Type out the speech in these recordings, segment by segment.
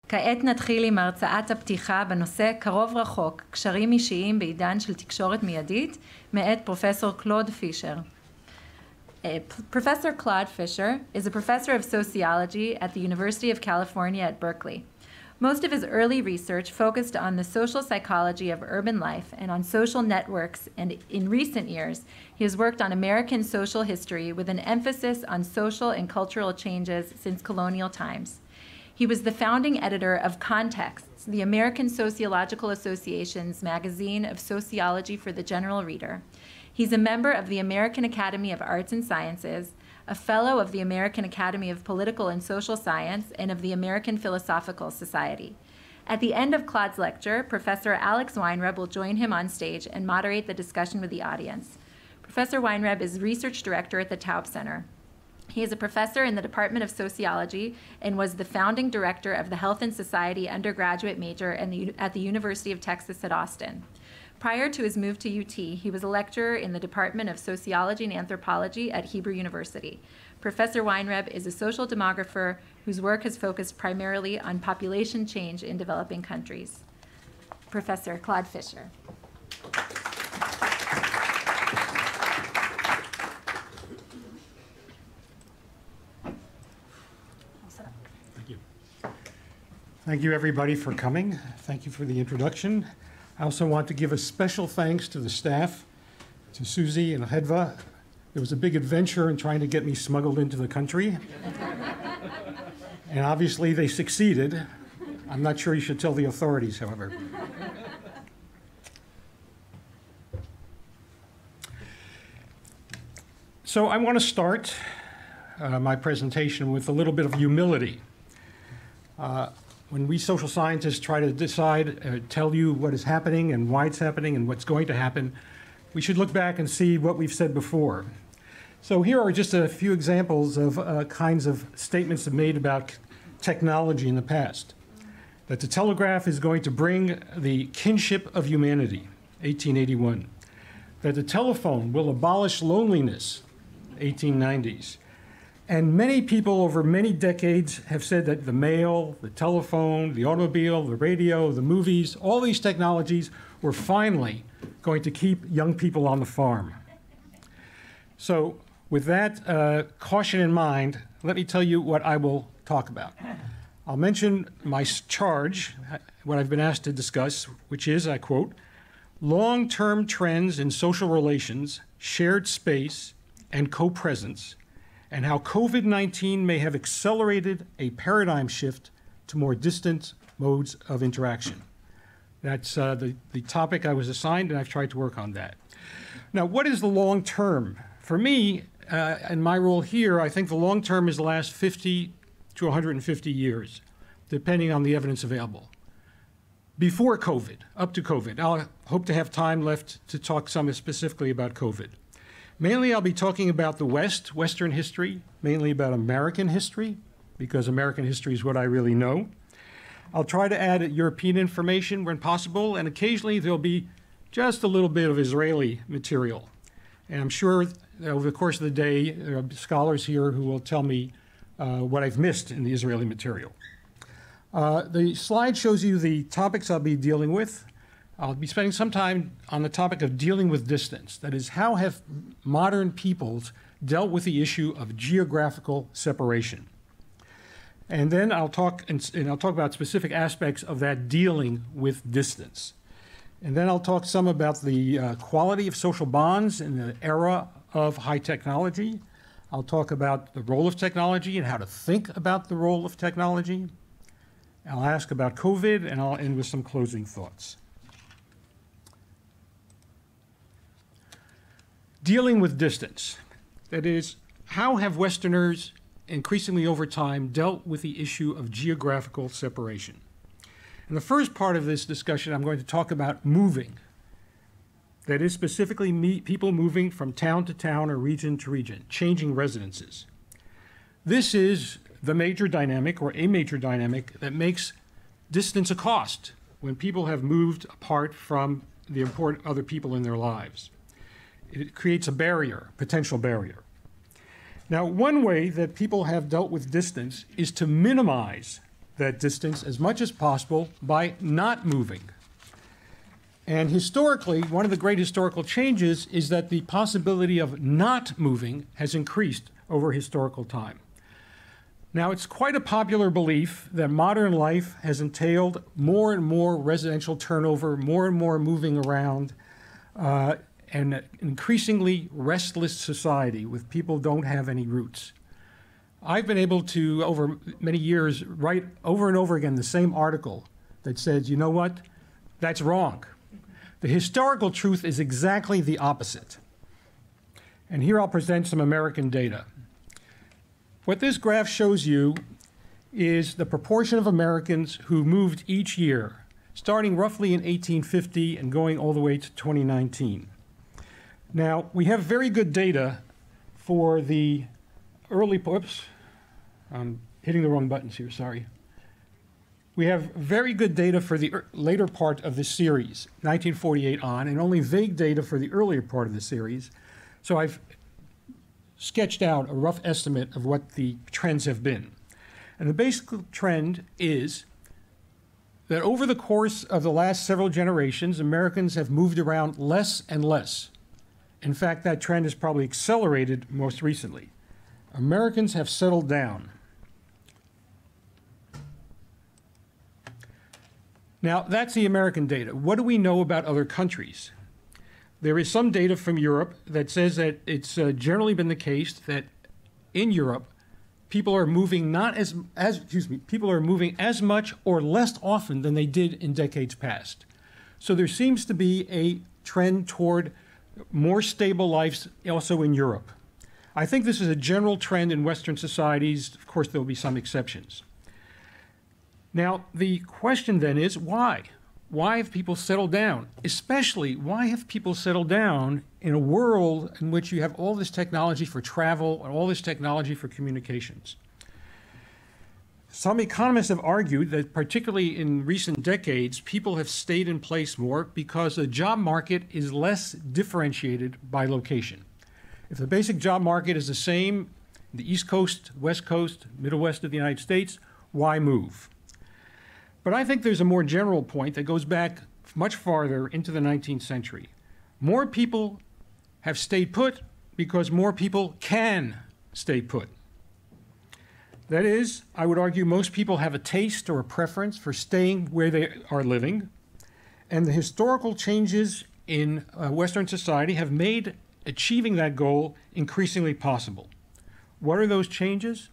כעת נתחיל עם הרצאת הפתיחה בנושא קרוב-רחוק, קשרים אישיים בעידן של תקשורת מיידית, מאת פרופסור קלוד פישר. Professor Claude Fisher is a professor of sociology at the University of California at Berkeley. Most of his early research focused on the social psychology of urban life and on social networks, and in recent years, he has worked on American social history with an emphasis on social and cultural changes since colonial times. He was the founding editor of Contexts, the American Sociological Association's magazine of sociology for the general reader. He's a member of the American Academy of Arts and Sciences, a fellow of the American Academy of Political and Social Science, and of the American Philosophical Society. At the end of Claude's lecture, Professor Alex Weinreb will join him on stage and moderate the discussion with the audience. Professor Weinreb is research director at the Taub Center. He is a professor in the Department of Sociology and was the founding director of the Health and Society undergraduate major at the University of Texas at Austin. Prior to his move to UT, he was a lecturer in the Department of Sociology and Anthropology at Hebrew University. Professor Weinreb is a social demographer whose work has focused primarily on population change in developing countries. Professor Claude Fisher. Thank you, everybody, for coming. Thank you for the introduction. I also want to give a special thanks to the staff, to Susie and Hedva. There was a big adventure in trying to get me smuggled into the country. And obviously, they succeeded. I'm not sure you should tell the authorities, however. So I want to start my presentation with a little bit of humility. When we social scientists try to decide, tell you what is happening and why it's happening and what's going to happen, we should look back and see what we've said before. So here are just a few examples of kinds of statements made about technology in the past. That the telegraph is going to bring the kinship of humanity, 1881. That the telephone will abolish loneliness, 1890s. And many people over many decades have said that the mail, the telephone, the automobile, the radio, the movies, all these technologies were finally going to keep young people on the farm. So with that caution in mind, let me tell you what I will talk about. I'll mention my charge, what I've been asked to discuss, which is, I quote, long-term trends in social relations, shared space, and co-presence, and how COVID-19 may have accelerated a paradigm shift to more distant modes of interaction. That's the topic I was assigned, and I've tried to work on that. Now, what is the long term? For me, in my role here, I think the long term is the last 50 to 150 years, depending on the evidence available. Before COVID, up to COVID, I'll hope to have time left to talk some specifically about COVID. Mainly, I'll be talking about the West, Western history, mainly about American history, because American history is what I really know. I'll try to add European information when possible, and occasionally there'll be just a little bit of Israeli material. And I'm sure that over the course of the day, there are scholars here who will tell me what I've missed in the Israeli material. The slide shows you the topics I'll be dealing with. I'll be spending some time on the topic of dealing with distance. That is, how have modern peoples dealt with the issue of geographical separation? And then I'll talk about specific aspects of that dealing with distance. And then I'll talk some about the quality of social bonds in the era of high technology. I'll talk about the role of technology and how to think about the role of technology. I'll ask about COVID, and I'll end with some closing thoughts. Dealing with distance. That is, how have Westerners increasingly over time dealt with the issue of geographical separation? In the first part of this discussion, I'm going to talk about moving. That is, specifically people moving from town to town or region to region, changing residences. This is the major dynamic or a major dynamic that makes distance a cost when people have moved apart from the important other people in their lives. It creates a barrier, potential barrier. Now, one way that people have dealt with distance is to minimize that distance as much as possible by not moving. And historically, one of the great historical changes is that the possibility of not moving has increased over historical time. Now, it's quite a popular belief that modern life has entailed more and more residential turnover, more and more moving around, and an increasingly restless society with people who don't have any roots. I've been able to, over many years, write over and over again the same article that says, you know what, that's wrong. The historical truth is exactly the opposite. And here I'll present some American data. What this graph shows you is the proportion of Americans who moved each year, starting roughly in 1850 and going all the way to 2019. Now, we have very good data for the early, oops, I'm hitting the wrong buttons here, sorry. We have very good data for the later part of the series, 1948 on, and only vague data for the earlier part of the series. So I've sketched out a rough estimate of what the trends have been. And the basic trend is that over the course of the last several generations, Americans have moved around less and less. In fact, that trend has probably accelerated most recently. Americans have settled down. Now, that's the American data. What do we know about other countries? There is some data from Europe that says that it's generally been the case that in Europe, people are moving people are moving as much or less often than they did in decades past. So there seems to be a trend toward more stable lives also in Europe. I think this is a general trend in Western societies. Of course, there will be some exceptions. Now, the question then is why? Why have people settled down? Especially, why have people settled down in a world in which you have all this technology for travel and all this technology for communications? Some economists have argued that particularly in recent decades, people have stayed in place more because the job market is less differentiated by location. If the basic job market is the same, the East Coast, West Coast, Middle West of the United States, why move? But I think there's a more general point that goes back much farther into the 19th century. More people have stayed put because more people can stay put. That is, I would argue most people have a taste or a preference for staying where they are living, and the historical changes in Western society have made achieving that goal increasingly possible. What are those changes?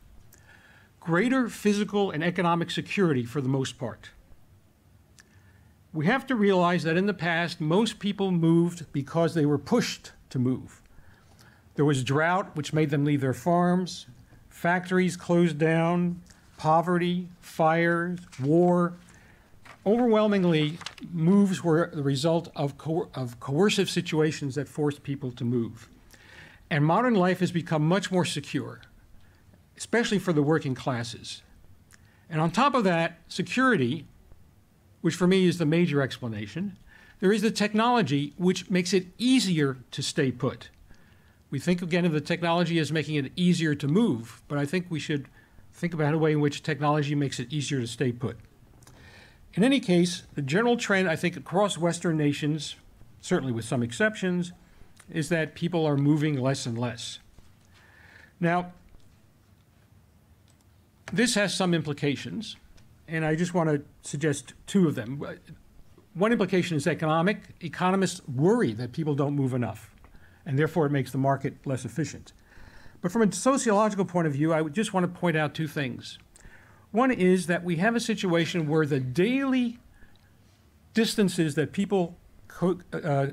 Greater physical and economic security for the most part. We have to realize that in the past, most people moved because they were pushed to move. There was drought, which made them leave their farms, factories closed down, poverty, fires, war. Overwhelmingly, moves were the result of coercive situations that forced people to move. And modern life has become much more secure, especially for the working classes. And on top of that, security, which for me is the major explanation, there is the technology which makes it easier to stay put. We think again of the technology as making it easier to move, but I think we should think about a way in which technology makes it easier to stay put. In any case, the general trend, I think, across Western nations, certainly with some exceptions, is that people are moving less and less. Now, this has some implications, and I just want to suggest two of them. One implication is economic. Economists worry that people don't move enough, and therefore it makes the market less efficient. But from a sociological point of view, I would just want to point out two things. One is that we have a situation where the daily distances that people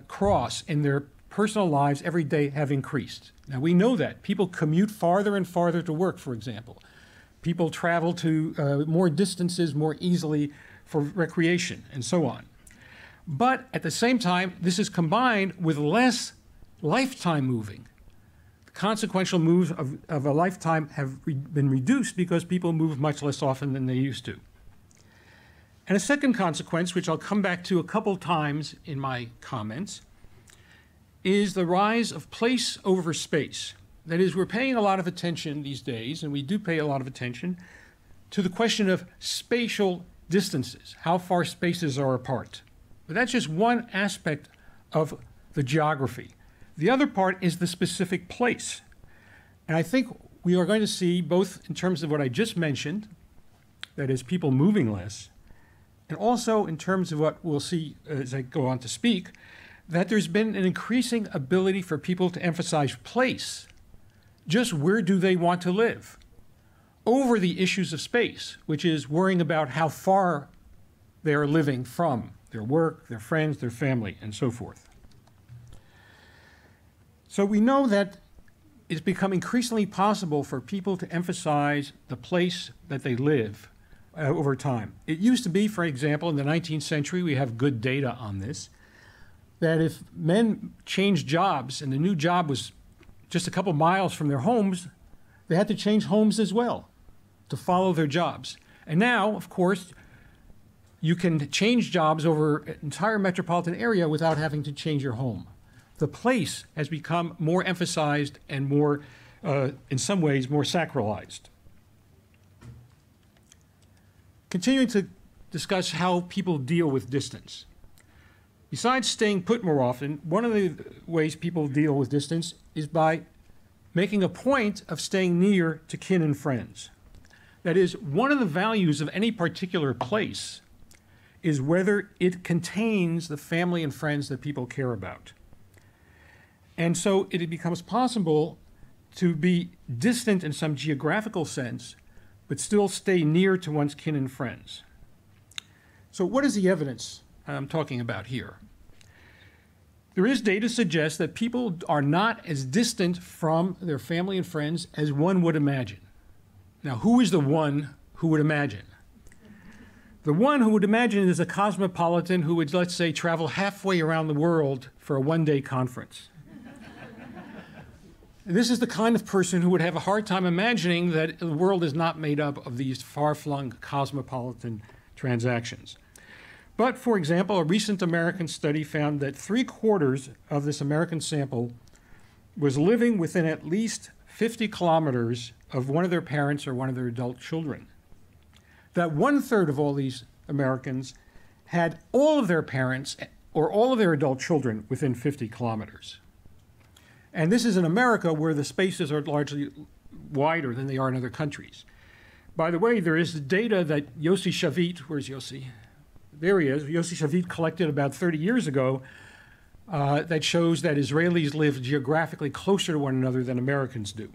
cross in their personal lives every day have increased. Now, we know that. People commute farther and farther to work, for example. People travel to more distances more easily for recreation, and so on. But at the same time, this is combined with less lifetime moving. The consequential moves of a lifetime have been reduced because people move much less often than they used to. And a second consequence, which I'll come back to a couple times in my comments, is the rise of place over space. That is, we're paying a lot of attention these days, and we do pay a lot of attention to the question of spatial distances, how far spaces are apart. But that's just one aspect of the geography. The other part is the specific place. And I think we are going to see, both in terms of what I just mentioned, that is people moving less, and also in terms of what we'll see as I go on to speak, that there's been an increasing ability for people to emphasize place, just where do they want to live, over the issues of space, which is worrying about how far they are living from their work, their friends, their family, and so forth. So we know that it's become increasingly possible for people to emphasize the place that they live over time. It used to be, for example, in the 19th century, we have good data on this, that if men changed jobs and the new job was just a couple miles from their homes, they had to change homes as well to follow their jobs. And now, of course, you can change jobs over an entire metropolitan area without having to change your home. The place has become more emphasized and more, in some ways, more sacralized. Continuing to discuss how people deal with distance. Besides staying put more often, one of the ways people deal with distance is by making a point of staying near to kin and friends. That is, one of the values of any particular place is whether it contains the family and friends that people care about. And so it becomes possible to be distant in some geographical sense, but still stay near to one's kin and friends. So what is the evidence I'm talking about here? There is data to suggest that people are not as distant from their family and friends as one would imagine. Now, who is the one who would imagine? The one who would imagine is a cosmopolitan who would, let's say, travel halfway around the world for a one-day conference. This is the kind of person who would have a hard time imagining that the world is not made up of these far-flung cosmopolitan transactions. But, for example, a recent American study found that 3/4 of this American sample was living within at least 50 kilometers of one of their parents or one of their adult children. That 1/3 of all these Americans had all of their parents or all of their adult children within 50 kilometers. And this is in America, where the spaces are largely wider than they are in other countries. By the way, there is data that Yossi Shavit, where's Yossi? There he is. Yossi Shavit collected about 30 years ago that shows that Israelis live geographically closer to one another than Americans do.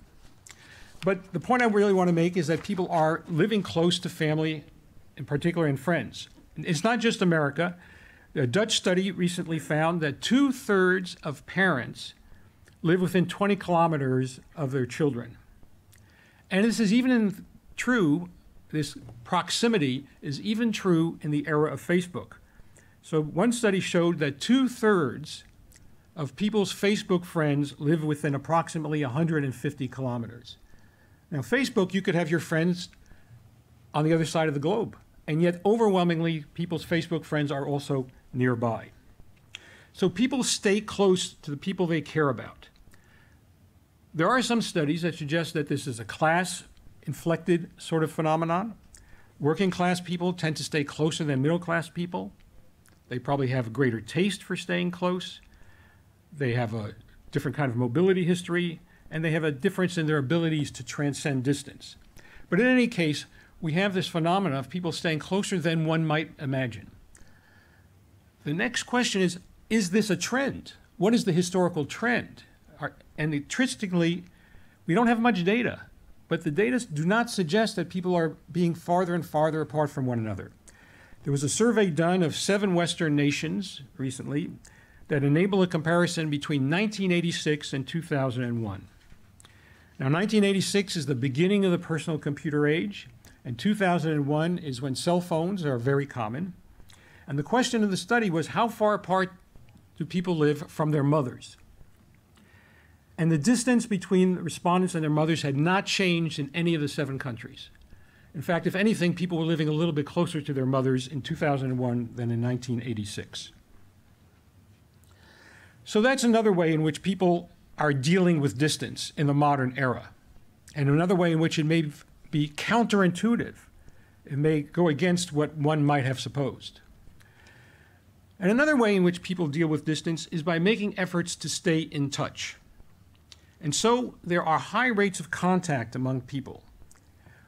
But the point I really want to make is that people are living close to family, in particular, and friends. It's not just America. A Dutch study recently found that 2/3 of parents live within 20 kilometers of their children. And this is even true, this proximity is even true in the era of Facebook. So one study showed that 2/3 of people's Facebook friends live within approximately 150 kilometers. Now, Facebook, you could have your friends on the other side of the globe, and yet overwhelmingly, people's Facebook friends are also nearby. So people stay close to the people they care about. There are some studies that suggest that this is a class-inflected sort of phenomenon. Working class people tend to stay closer than middle class people. They probably have a greater taste for staying close. They have a different kind of mobility history, and they have a difference in their abilities to transcend distance. But in any case, we have this phenomenon of people staying closer than one might imagine. The next question is this a trend? What is the historical trend? And interestingly, we don't have much data, but the data do not suggest that people are being farther and farther apart from one another. There was a survey done of 7 Western nations recently that enabled a comparison between 1986 and 2001. Now, 1986 is the beginning of the personal computer age, and 2001 is when cell phones are very common. And the question of the study was, how far apart do people live from their mothers? And the distance between the respondents and their mothers had not changed in any of the 7 countries. In fact, if anything, people were living a little bit closer to their mothers in 2001 than in 1986. So that's another way in which people are dealing with distance in the modern era, and another way in which it may be counterintuitive It may go against what one might have supposed. And another way in which people deal with distance is by making efforts to stay in touch. And so there are high rates of contact among people.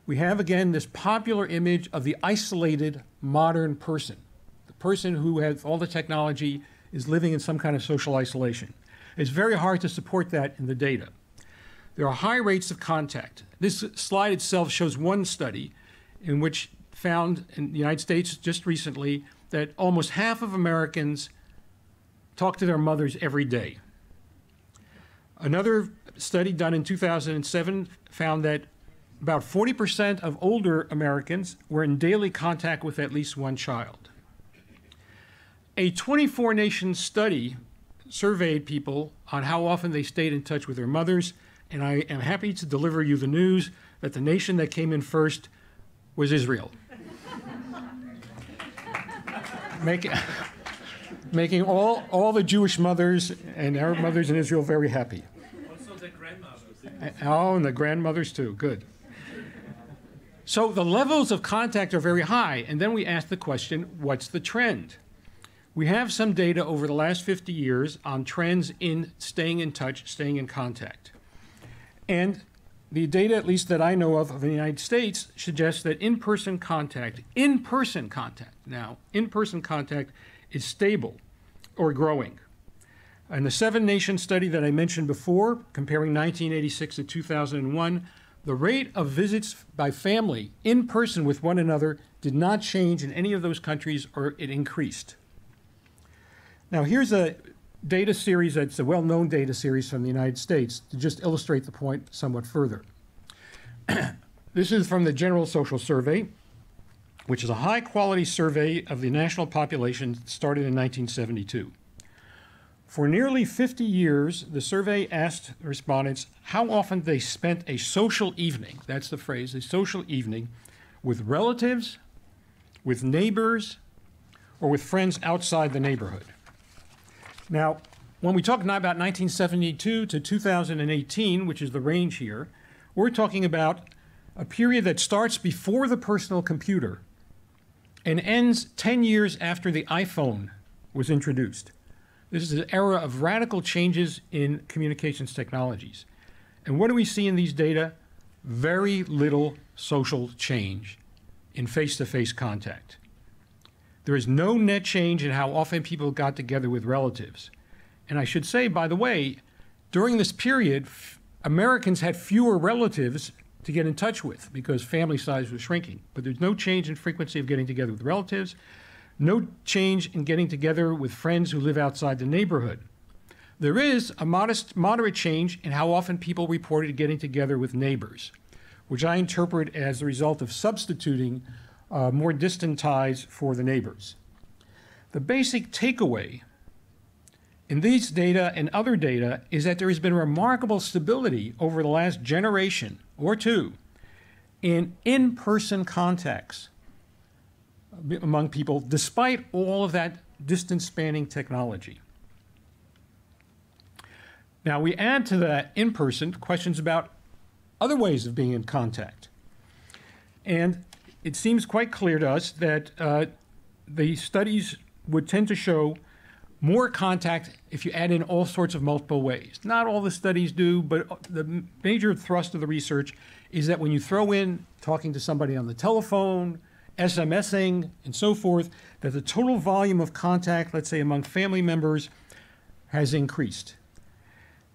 We have, again, this popular image of the isolated modern person, the person who has all the technology, is living in some kind of social isolation. It's very hard to support that in the data. There are high rates of contact. This slide itself shows one study in which found in the United States just recently that almost half of Americans talk to their mothers every day. Another study done in 2007 found that about 40% of older Americans were in daily contact with at least one child. A 24-nation study surveyed people on how often they stayed in touch with their mothers, and I am happy to deliver you the news that the nation that came in first was Israel. Making all the Jewish mothers and Arab mothers in Israel very happy. Also the grandmothers. Oh, and the grandmothers too, good. So the levels of contact are very high, and then we ask the question, what's the trend? We have some data over the last 50 years on trends in staying in touch, staying in contact. And the data, at least that I know of the United States, suggests that in-person contact now, in-person contact is stable or growing. In the 7-nation study that I mentioned before, comparing 1986 to 2001, the rate of visits by family in person with one another did not change in any of those countries, or it increased. Now, here's a data series that's a well-known data series from the United States to just illustrate the point somewhat further. This is from the General Social Survey, which is a high-quality survey of the national population that started in 1972. For nearly 50 years, the survey asked respondents how often they spent a social evening, that's the phrase, a social evening, with relatives, with neighbors, or with friends outside the neighborhood. Now, when we talk now about 1972 to 2018, which is the range here, we're talking about a period that starts before the personal computer and ends 10 years after the iPhone was introduced. This is an era of radical changes in communications technologies. And what do we see in these data? Very little social change in face-to-face contact. There is no net change in how often people got together with relatives. And I should say, by the way, during this period, Americans had fewer relatives to get in touch with because family size was shrinking. But there's no change in frequency of getting together with relatives, no change in getting together with friends who live outside the neighborhood. There is a moderate change in how often people reported getting together with neighbors, which I interpret as the result of substituting more distant ties for the neighbors. The basic takeaway in these data and other data is that there has been remarkable stability over the last generation or two in in-person contacts among people, despite all of that distance-spanning technology. Now, we add to that in-person questions about other ways of being in contact. And it seems quite clear to us that the studies would tend to show more contact if you add in all sorts of multiple ways. Not all the studies do, but the major thrust of the research is that when you throw in talking to somebody on the telephone, SMSing, and so forth, that the total volume of contact, let's say among family members, has increased.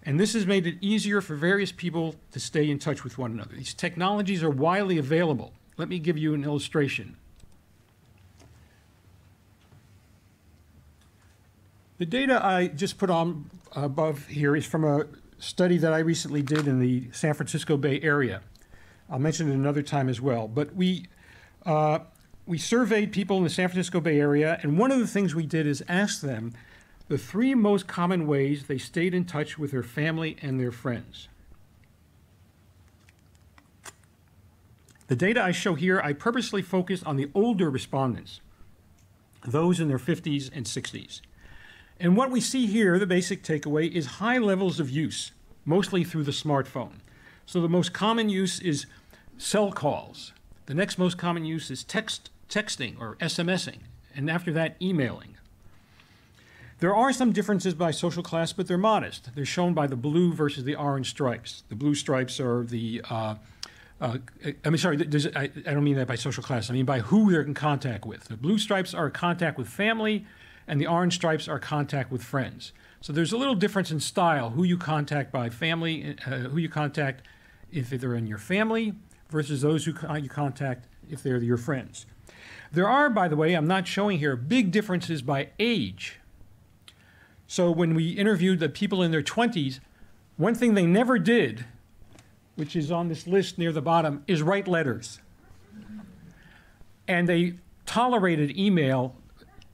And this has made it easier for various people to stay in touch with one another. These technologies are widely available. Let me give you an illustration. The data I just put on above here is from a study that I recently did in the San Francisco Bay Area. I'll mention it another time as well. But we surveyed people in the San Francisco Bay Area, and one of the things we did is ask them the 3 most common ways they stayed in touch with their family and their friends. The data I show here, I purposely focused on the older respondents, those in their 50s and 60s. And what we see here, the basic takeaway, is high levels of use, mostly through the smartphone. So the most common use is cell calls, The next most common use is texting or SMSing, and after that, emailing. There are some differences by social class, but they're modest. They're shown by the blue versus the orange stripes. The blue stripes are the, I don't mean that by social class. I mean by who they're in contact with. The blue stripes are contact with family, and the orange stripes are contact with friends. So there's a little difference in style, who you contact by family, who you contact if they're in your family, versus those who you contact if they're your friends. There are, by the way, I'm not showing here, big differences by age. So when we interviewed the people in their 20s, one thing they never did, which is on this list near the bottom, is write letters. And they tolerated email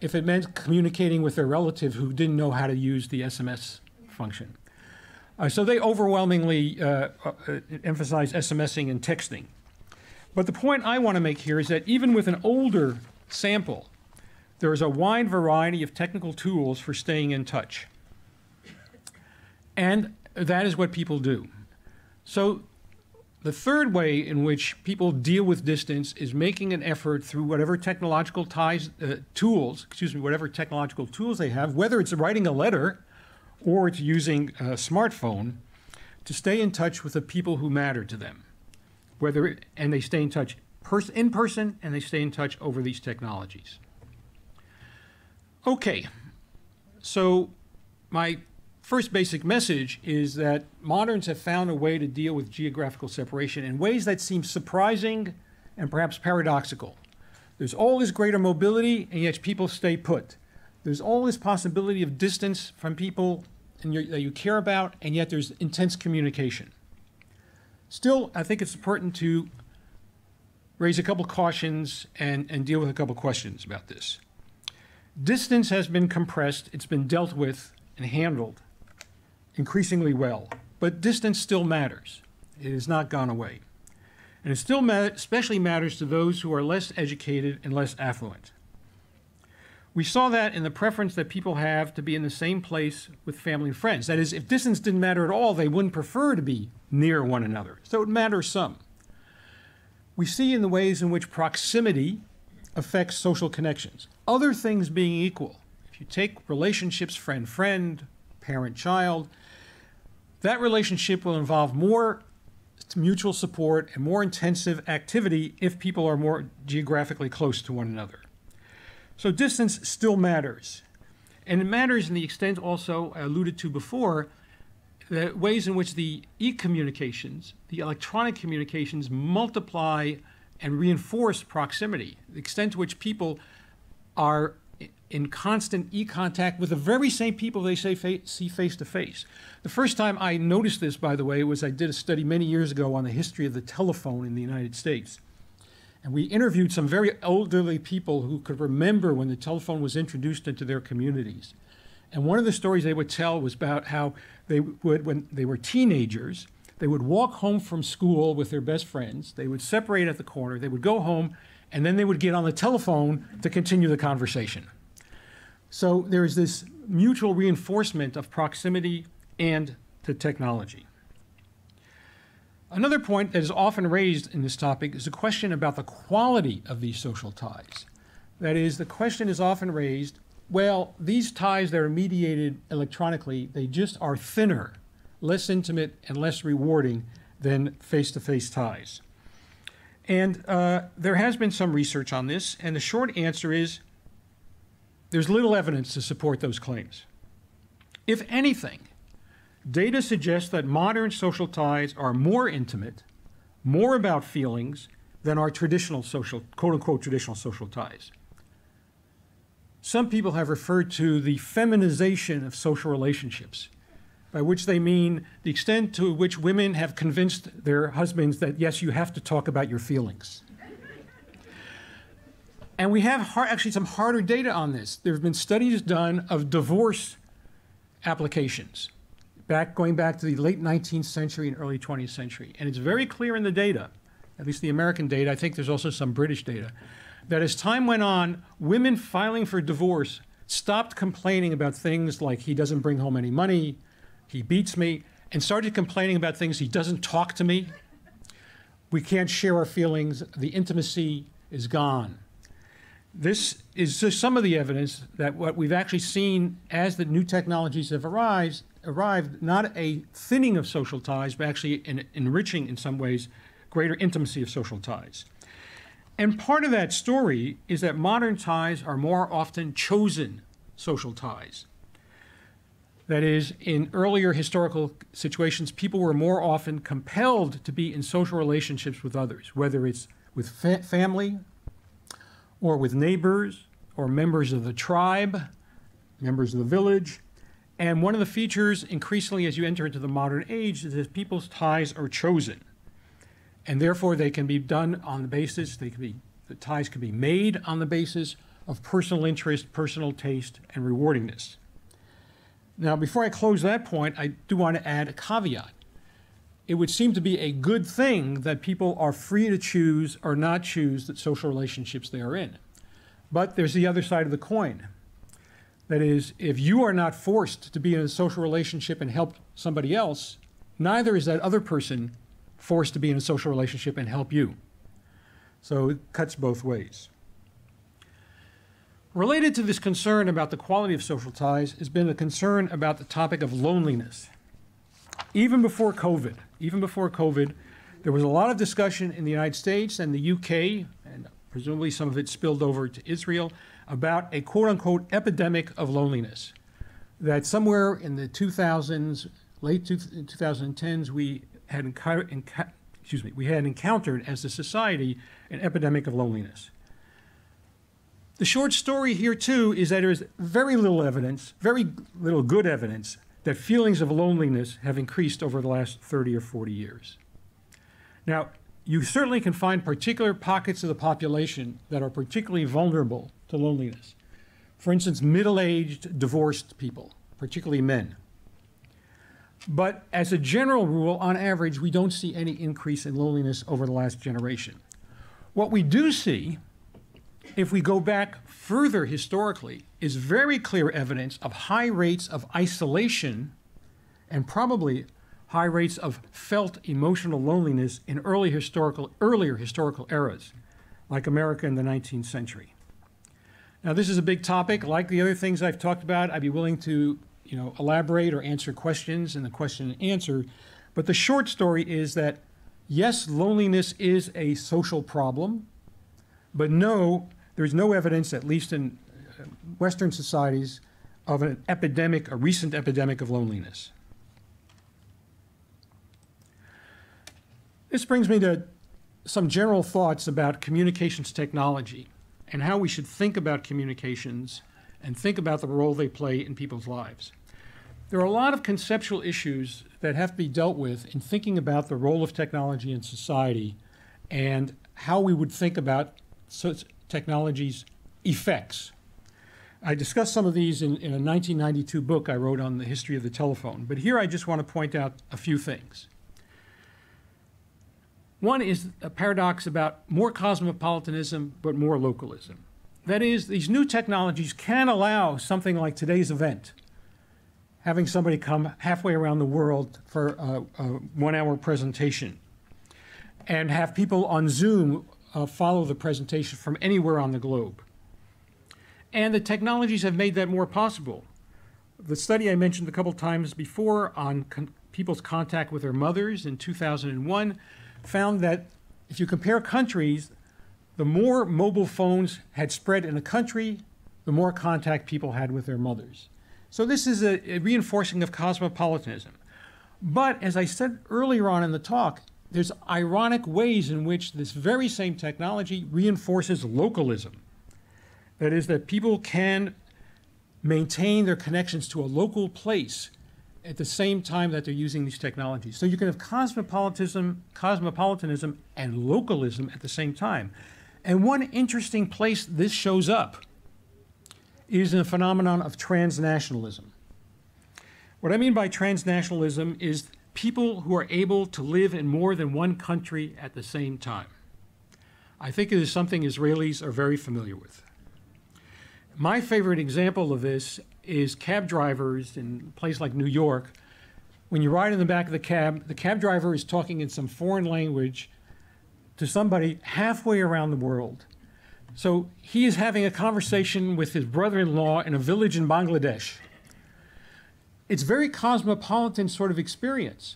if it meant communicating with their relative who didn't know how to use the SMS function. So they overwhelmingly emphasize SMSing and texting. But the point I want to make here is that even with an older sample, there is a wide variety of technical tools for staying in touch. And that is what people do. So the third way in which people deal with distance is making an effort through whatever technological whatever technological tools they have, whether it's writing a letter or it's using a smartphone, to stay in touch with the people who matter to them. And they stay in touch in person, and they stay in touch over these technologies. Okay, so my first basic message is that moderns have found a way to deal with geographical separation in ways that seem surprising and perhaps paradoxical. There's all this greater mobility, and yet people stay put. There's all this possibility of distance from people that you care about, and yet there's intense communication. Still, I think it's important to raise a couple cautions and deal with a couple questions about this. Distance has been compressed, it's been dealt with and handled increasingly well, but distance still matters. It has not gone away. And it still especially matters to those who are less educated and less affluent. We saw that in the preference that people have to be in the same place with family and friends. That is, if distance didn't matter at all, they wouldn't prefer to be near one another. So it matters some. We see in the ways in which proximity affects social connections. Other things being equal, if you take relationships friend-friend, parent-child, that relationship will involve more mutual support and more intensive activity if people are more geographically close to one another. So distance still matters. And it matters in the extent also I alluded to before, the ways in which the e-communications, the electronic communications multiply and reinforce proximity, the extent to which people are in constant e-contact with the very same people they see face to face. The first time I noticed this, by the way, was I did a study many years ago on the history of the telephone in the United States. And we interviewed some very elderly people who could remember when the telephone was introduced into their communities. And one of the stories they would tell was about how they would, when they were teenagers, they would walk home from school with their best friends, they would separate at the corner, they would go home, and then they would get on the telephone to continue the conversation. So there is this mutual reinforcement of proximity and to technology. Another point that is often raised in this topic is a question about the quality of these social ties. That is, the question is often raised, well, these ties that are mediated electronically, they just are thinner, less intimate, and less rewarding than face-to-face ties. And there has been some research on this, and the short answer is there's little evidence to support those claims. If anything, data suggests that modern social ties are more intimate, more about feelings than our traditional social, quote-unquote, traditional social ties. Some people have referred to the feminization of social relationships, by which they mean the extent to which women have convinced their husbands that, yes, you have to talk about your feelings. And we have actually some harder data on this. There have been studies done of divorce applications, going back to the late 19th century and early 20th century. And it's very clear in the data, at least the American data, I think there's also some British data, that as time went on, women filing for divorce stopped complaining about things like he doesn't bring home any money, he beats me, and started complaining about things, he doesn't talk to me, We can't share our feelings. The intimacy is gone. This is just some of the evidence that what we've actually seen as the new technologies have arrived, not a thinning of social ties, but actually an enriching, in some ways, greater intimacy of social ties. And part of that story is that modern ties are more often chosen social ties. That is, in earlier historical situations, people were more often compelled to be in social relationships with others, whether it's with family, or with neighbors, or members of the tribe, members of the village. And one of the features, increasingly as you enter into the modern age, is that people's ties are chosen. And therefore, they can be done on the basis, the ties can be made on the basis of personal interest, personal taste, and rewardingness. Now, before I close that point, I do want to add a caveat. It would seem to be a good thing that people are free to choose or not choose the social relationships they are in. But there's the other side of the coin. That is, if you are not forced to be in a social relationship and help somebody else, neither is that other person forced to be in a social relationship and help you. So it cuts both ways. Related to this concern about the quality of social ties has been a concern about the topic of loneliness. Even before COVID, there was a lot of discussion in the United States and the UK, and presumably some of it spilled over to Israel, about a quote-unquote epidemic of loneliness. That somewhere in the 2000s, late 2010s, we had encountered as a society an epidemic of loneliness. The short story here, too, is that there is very little evidence, very little good evidence, that feelings of loneliness have increased over the last 30 or 40 years. Now, you certainly can find particular pockets of the population that are particularly vulnerable to loneliness. For instance, middle-aged, divorced people, particularly men. But as a general rule, on average, we don't see any increase in loneliness over the last generation. What we do see, if we go back further historically, is very clear evidence of high rates of isolation and probably high rates of felt emotional loneliness in earlier historical eras, like America in the 19th century. Now, this is a big topic. Like the other things I've talked about, I'd be willing to elaborate or answer questions in the question and answer. But the short story is that, yes, loneliness is a social problem, but no, there's no evidence, at least in Western societies, of an epidemic, a recent epidemic of loneliness. This brings me to some general thoughts about communications technology and how we should think about communications and think about the role they play in people's lives. There are a lot of conceptual issues that have to be dealt with in thinking about the role of technology in society and how we would think about such technology's effects. I discussed some of these in a 1992 book I wrote on the history of the telephone, but here I just want to point out a few things. One is a paradox about more cosmopolitanism but more localism. That is, these new technologies can allow something like today's event, having somebody come halfway around the world for a 1-hour presentation, and have people on Zoom follow the presentation from anywhere on the globe. And the technologies have made that more possible. The study I mentioned a couple times before on people's contact with their mothers in 2001 found that if you compare countries, the more mobile phones had spread in a country, the more contact people had with their mothers. So this is a reinforcing of cosmopolitanism. But as I said earlier on in the talk, there's ironic ways in which this very same technology reinforces localism. That is, that people can maintain their connections to a local place at the same time that they're using these technologies. So you can have cosmopolitanism and localism at the same time. And one interesting place this shows up is in the phenomenon of transnationalism. What I mean by transnationalism is people who are able to live in more than one country at the same time. I think it is something Israelis are very familiar with. My favorite example of this is cab drivers in a place like New York. When you ride in the back of the cab driver is talking in some foreign language to somebody halfway around the world. So he is having a conversation with his brother-in-law in a village in Bangladesh. It's a very cosmopolitan sort of experience.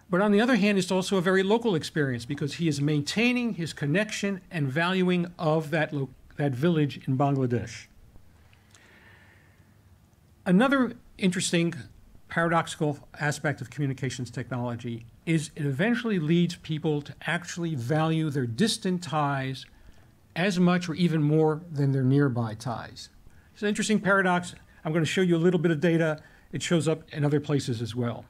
But on the other hand, it's also a very local experience because he is maintaining his connection and valuing of that village in Bangladesh. Another interesting paradoxical aspect of communications technology is it eventually leads people to actually value their distant ties as much or even more than their nearby ties. It's an interesting paradox. I'm going to show you a little bit of data. It shows up in other places as well.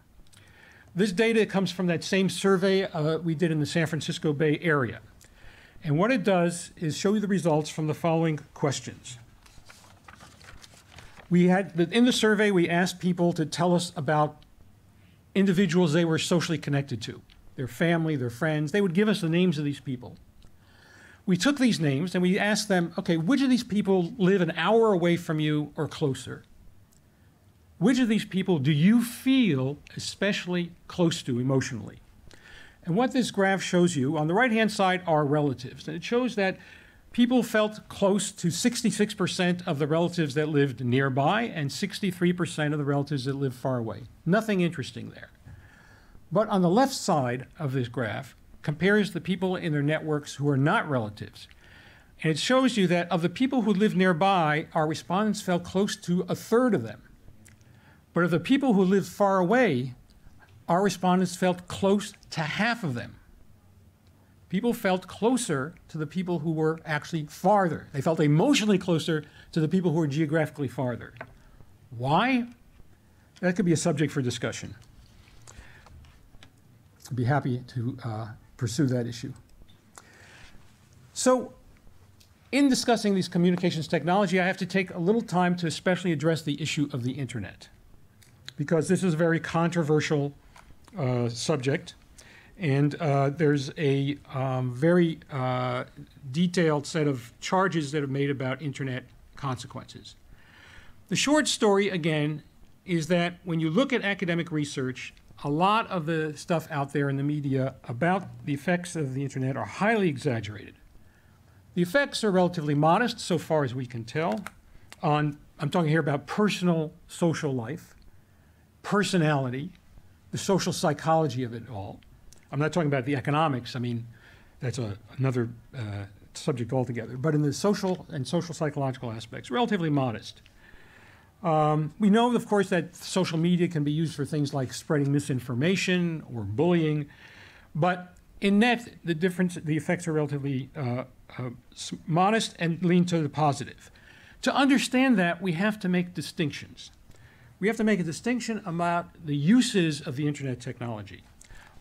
This data comes from that same survey we did in the San Francisco Bay Area. And what it does is show you the results from the following questions. In the survey, we asked people to tell us about individuals they were socially connected to, their family, their friends. They would give us the names of these people. We took these names and we asked them, okay, which of these people live an hour away from you or closer? Which of these people do you feel especially close to emotionally? And what this graph shows you, on the right-hand side are relatives. And it shows that people felt close to 66% of the relatives that lived nearby and 63% of the relatives that lived far away. Nothing interesting there. But on the left side of this graph compares the people in their networks who are not relatives. And it shows you that of the people who live nearby, our respondents felt close to a third of them. But of the people who lived far away, our respondents felt close to half of them. People felt closer to the people who were actually farther. They felt emotionally closer to the people who were geographically farther. Why? That could be a subject for discussion. I'd be happy to pursue that issue. So, in discussing these communications technology, I have to take a little time to especially address the issue of the internet, because this is a very controversial subject, and there's a very detailed set of charges that are made about internet consequences. The short story, again, is that when you look at academic research, a lot of the stuff out there in the media about the effects of the internet are highly exaggerated. The effects are relatively modest, so far as we can tell. I'm talking here about personal social life, personality, the social psychology of it all. I'm not talking about the economics. I mean, that's another subject altogether. But in the social and social psychological aspects, relatively modest. We know, of course, that social media can be used for things like spreading misinformation or bullying. But in net, the effects are relatively modest and lean to the positive. To understand that, we have to make distinctions. We have to make a distinction about the uses of the internet technology.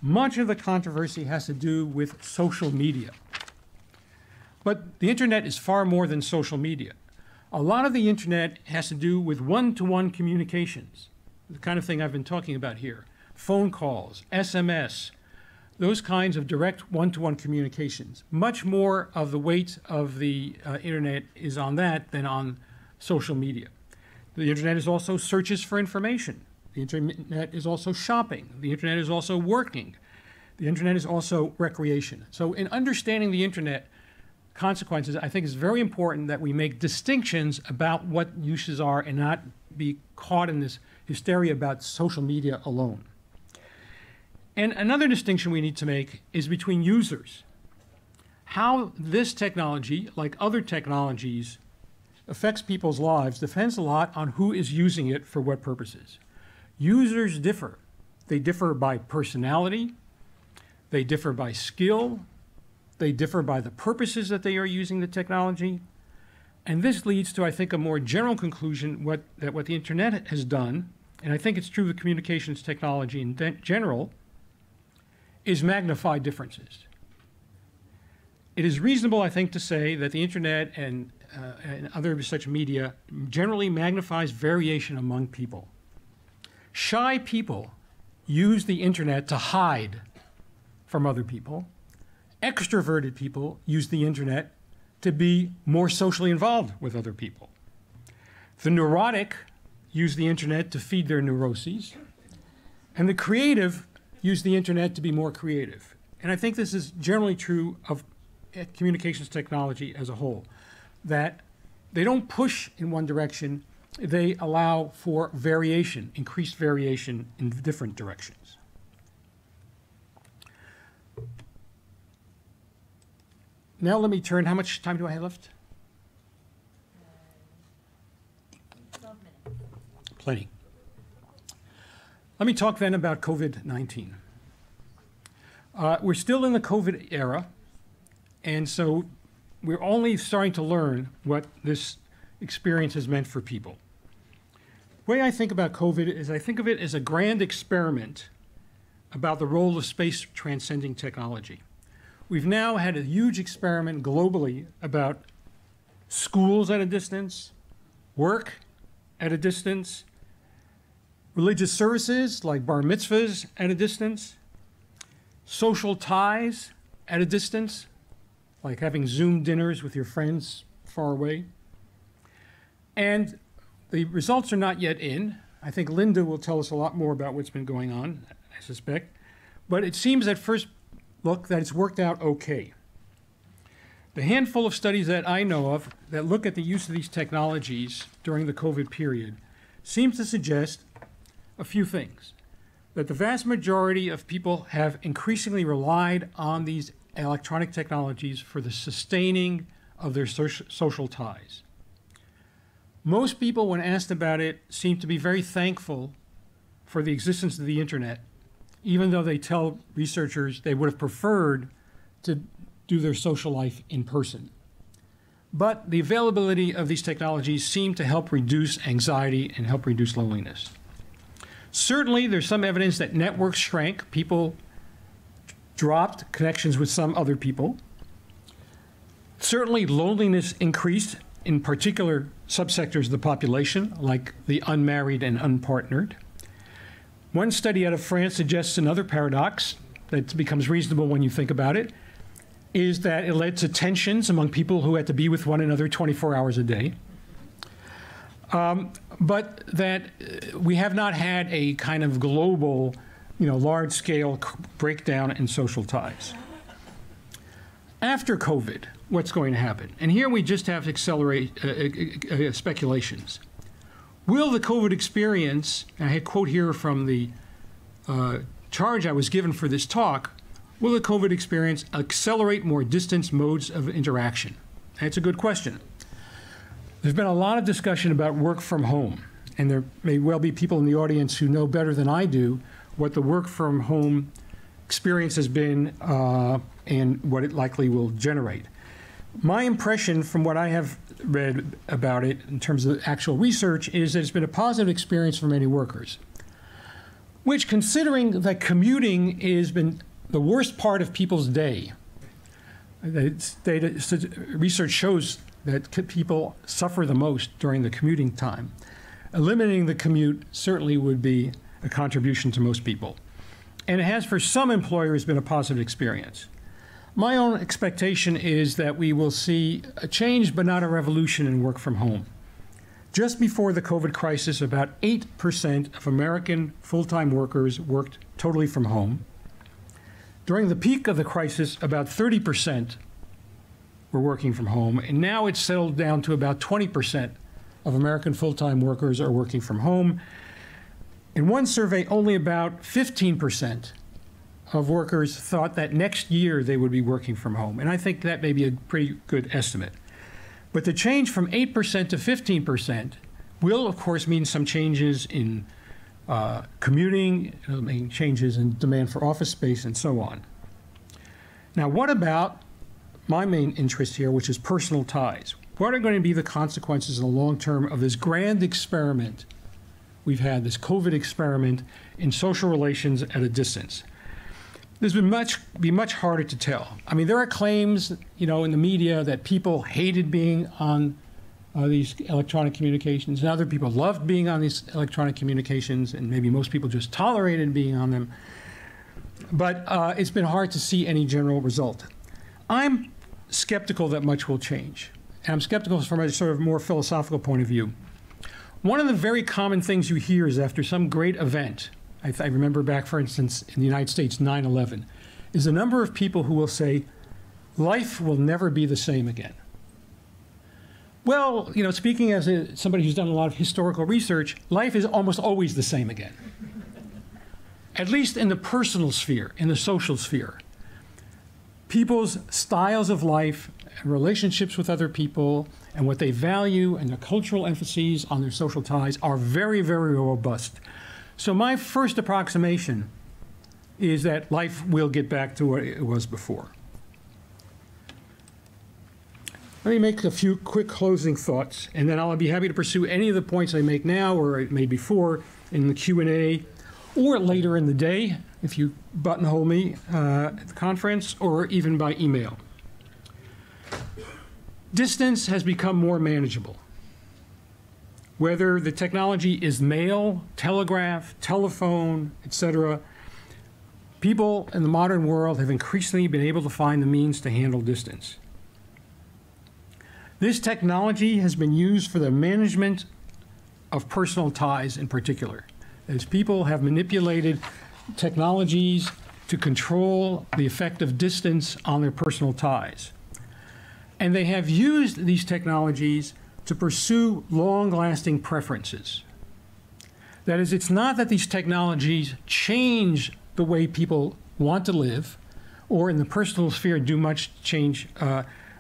Much of the controversy has to do with social media. But the internet is far more than social media. A lot of the internet has to do with one-to-one communications, the kind of thing I've been talking about here. Phone calls, SMS, those kinds of direct one-to-one communications. Much more of the weight of the internet is on that than on social media. The internet is also searches for information. The internet is also shopping. The internet is also working. The internet is also recreation. So in understanding the internet consequences, I think it's very important that we make distinctions about what uses are and not be caught in this hysteria about social media alone. And another distinction we need to make is between users. How this technology, like other technologies, affects people's lives depends a lot on who is using it for what purposes. Users differ. They differ by personality, they differ by skill, they differ by the purposes that they are using the technology. And this leads to, I think, a more general conclusion that what the internet has done, and I think it's true of communications technology in general, is magnify differences. It is reasonable, I think, to say that the internet and other such media generally magnifies variation among people. Shy people use the internet to hide from other people. Extroverted people use the internet to be more socially involved with other people. The neurotic use the internet to feed their neuroses. And the creative use the internet to be more creative. and I think this is generally true of communications technology as a whole, that they don't push in one direction, they allow for variation, increased variation in different directions. Now let me turn, how much time do I have left? 12 minutes. Plenty. Let me talk then about COVID-19. We're still in the COVID era, and so we're only starting to learn what this experience has meant for people. The way I think about COVID is I think of it as a grand experiment about the role of space transcending technology. We've now had a huge experiment globally about schools at a distance, work at a distance, religious services like bar mitzvahs at a distance, social ties at a distance, like having Zoom dinners with your friends far away. And the results are not yet in. I think Linda will tell us a lot more about what's been going on, I suspect. But it seems at first look that it's worked out okay. The handful of studies that I know of that look at the use of these technologies during the COVID period seems to suggest a few things. That the vast majority of people have increasingly relied on these electronic technologies for the sustaining of their social ties. Most people, when asked about it, seem to be very thankful for the existence of the internet, even though they tell researchers they would have preferred to do their social life in person. But the availability of these technologies seem to help reduce anxiety and help reduce loneliness. Certainly, there's some evidence that networks shrank. People dropped connections with some other people. Certainly, loneliness increased in particular subsectors of the population, like the unmarried and unpartnered. One study out of France suggests another paradox that becomes reasonable when you think about it, is that it led to tensions among people who had to be with one another 24 hours a day. But that we have not had a kind of global, large-scale breakdown in social ties. After COVID, what's going to happen? And here we just have to accelerate speculations. Will the COVID experience, and I had a quote here from the charge I was given for this talk, will the COVID experience accelerate more distance modes of interaction? That's a good question. There's been a lot of discussion about work from home, and there may well be people in the audience who know better than I do what the work from home experience has been and what it likely will generate. My impression from what I have read about it in terms of actual research is that it's been a positive experience for many workers, which, considering that commuting has been the worst part of people's day, research shows that people suffer the most during the commuting time. Eliminating the commute certainly would be a contribution to most people. And it has, for some employers, been a positive experience. My own expectation is that we will see a change, but not a revolution, in work from home. Just before the COVID crisis, about 8% of American full-time workers worked totally from home. During the peak of the crisis, about 30% were working from home, and now it's settled down to about 20% of American full-time workers are working from home. In one survey, only about 15% of workers thought that next year they would be working from home, and I think that may be a pretty good estimate. But the change from 8% to 15% will, of course, mean some changes in commuting, it'll mean changes in demand for office space, and so on. Now, what about my main interest here, which is personal ties? What are going to be the consequences in the long term of this grand experiment we've had, this COVID experiment in social relations at a distance? There's been much harder to tell. I mean, there are claims, in the media that people hated being on these electronic communications, and other people loved being on these electronic communications, and maybe most people just tolerated being on them. But it's been hard to see any general result. I'm skeptical that much will change. And I'm skeptical from a sort of more philosophical point of view. One of the very common things you hear is after some great event, I remember back, for instance, in the United States, 9/11, is the number of people who will say, life will never be the same again. Well, you know, speaking as somebody who's done a lot of historical research, life is almost always the same again. At least in the personal sphere, in the social sphere. People's styles of life and relationships with other people and what they value and their cultural emphases on their social ties are very, very robust. So my first approximation is that life will get back to what it was before. Let me make a few quick closing thoughts, and then I'll be happy to pursue any of the points I make now or I made before in the Q&A or later in the day, if you buttonhole me at the conference, or even by email. Distance has become more manageable. Whether the technology is mail, telegraph, telephone, etc., people in the modern world have increasingly been able to find the means to handle distance. This technology has been used for the management of personal ties in particular, as people have manipulated technologies to control the effect of distance on their personal ties. And they have used these technologies to pursue long-lasting preferences. That is, it's not that these technologies change the way people want to live, or in the personal sphere do much change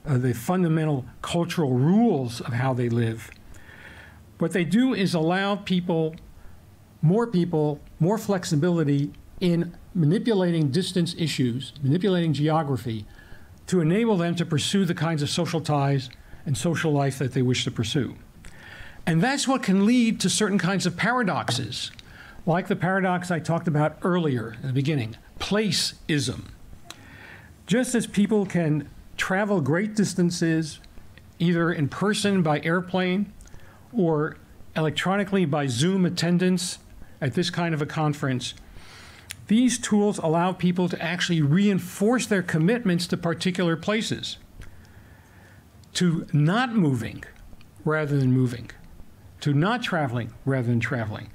the fundamental cultural rules of how they live. What they do is allow people, more flexibility in manipulating distance issues, manipulating geography, to enable them to pursue the kinds of social ties and social life that they wish to pursue. And that's what can lead to certain kinds of paradoxes, like the paradox I talked about earlier in the beginning, placeism. Just as people can travel great distances, either in person by airplane or electronically by Zoom attendance at this kind of a conference, these tools allow people to actually reinforce their commitments to particular places, to not moving rather than moving, to not traveling rather than traveling.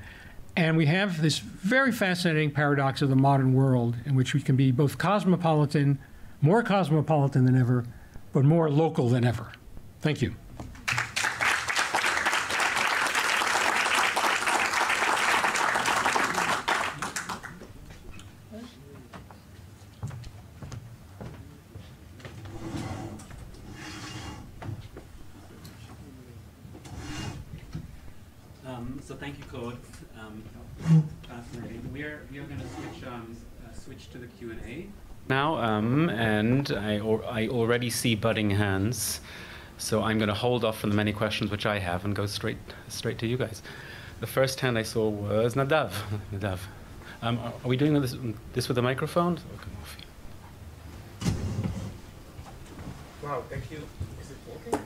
And we have this very fascinating paradox of the modern world in which we can be both cosmopolitan, more cosmopolitan than ever, but more local than ever. Thank you. So thank you, Claude. Fascinating. We are going to switch to the Q&A now, and I already see budding hands, so I'm going to hold off from the many questions which I have and go straight to you guys. The first hand I saw was Nadav. Nadav, are we doing this with the microphone? Okay. Wow, thank you. Is it working?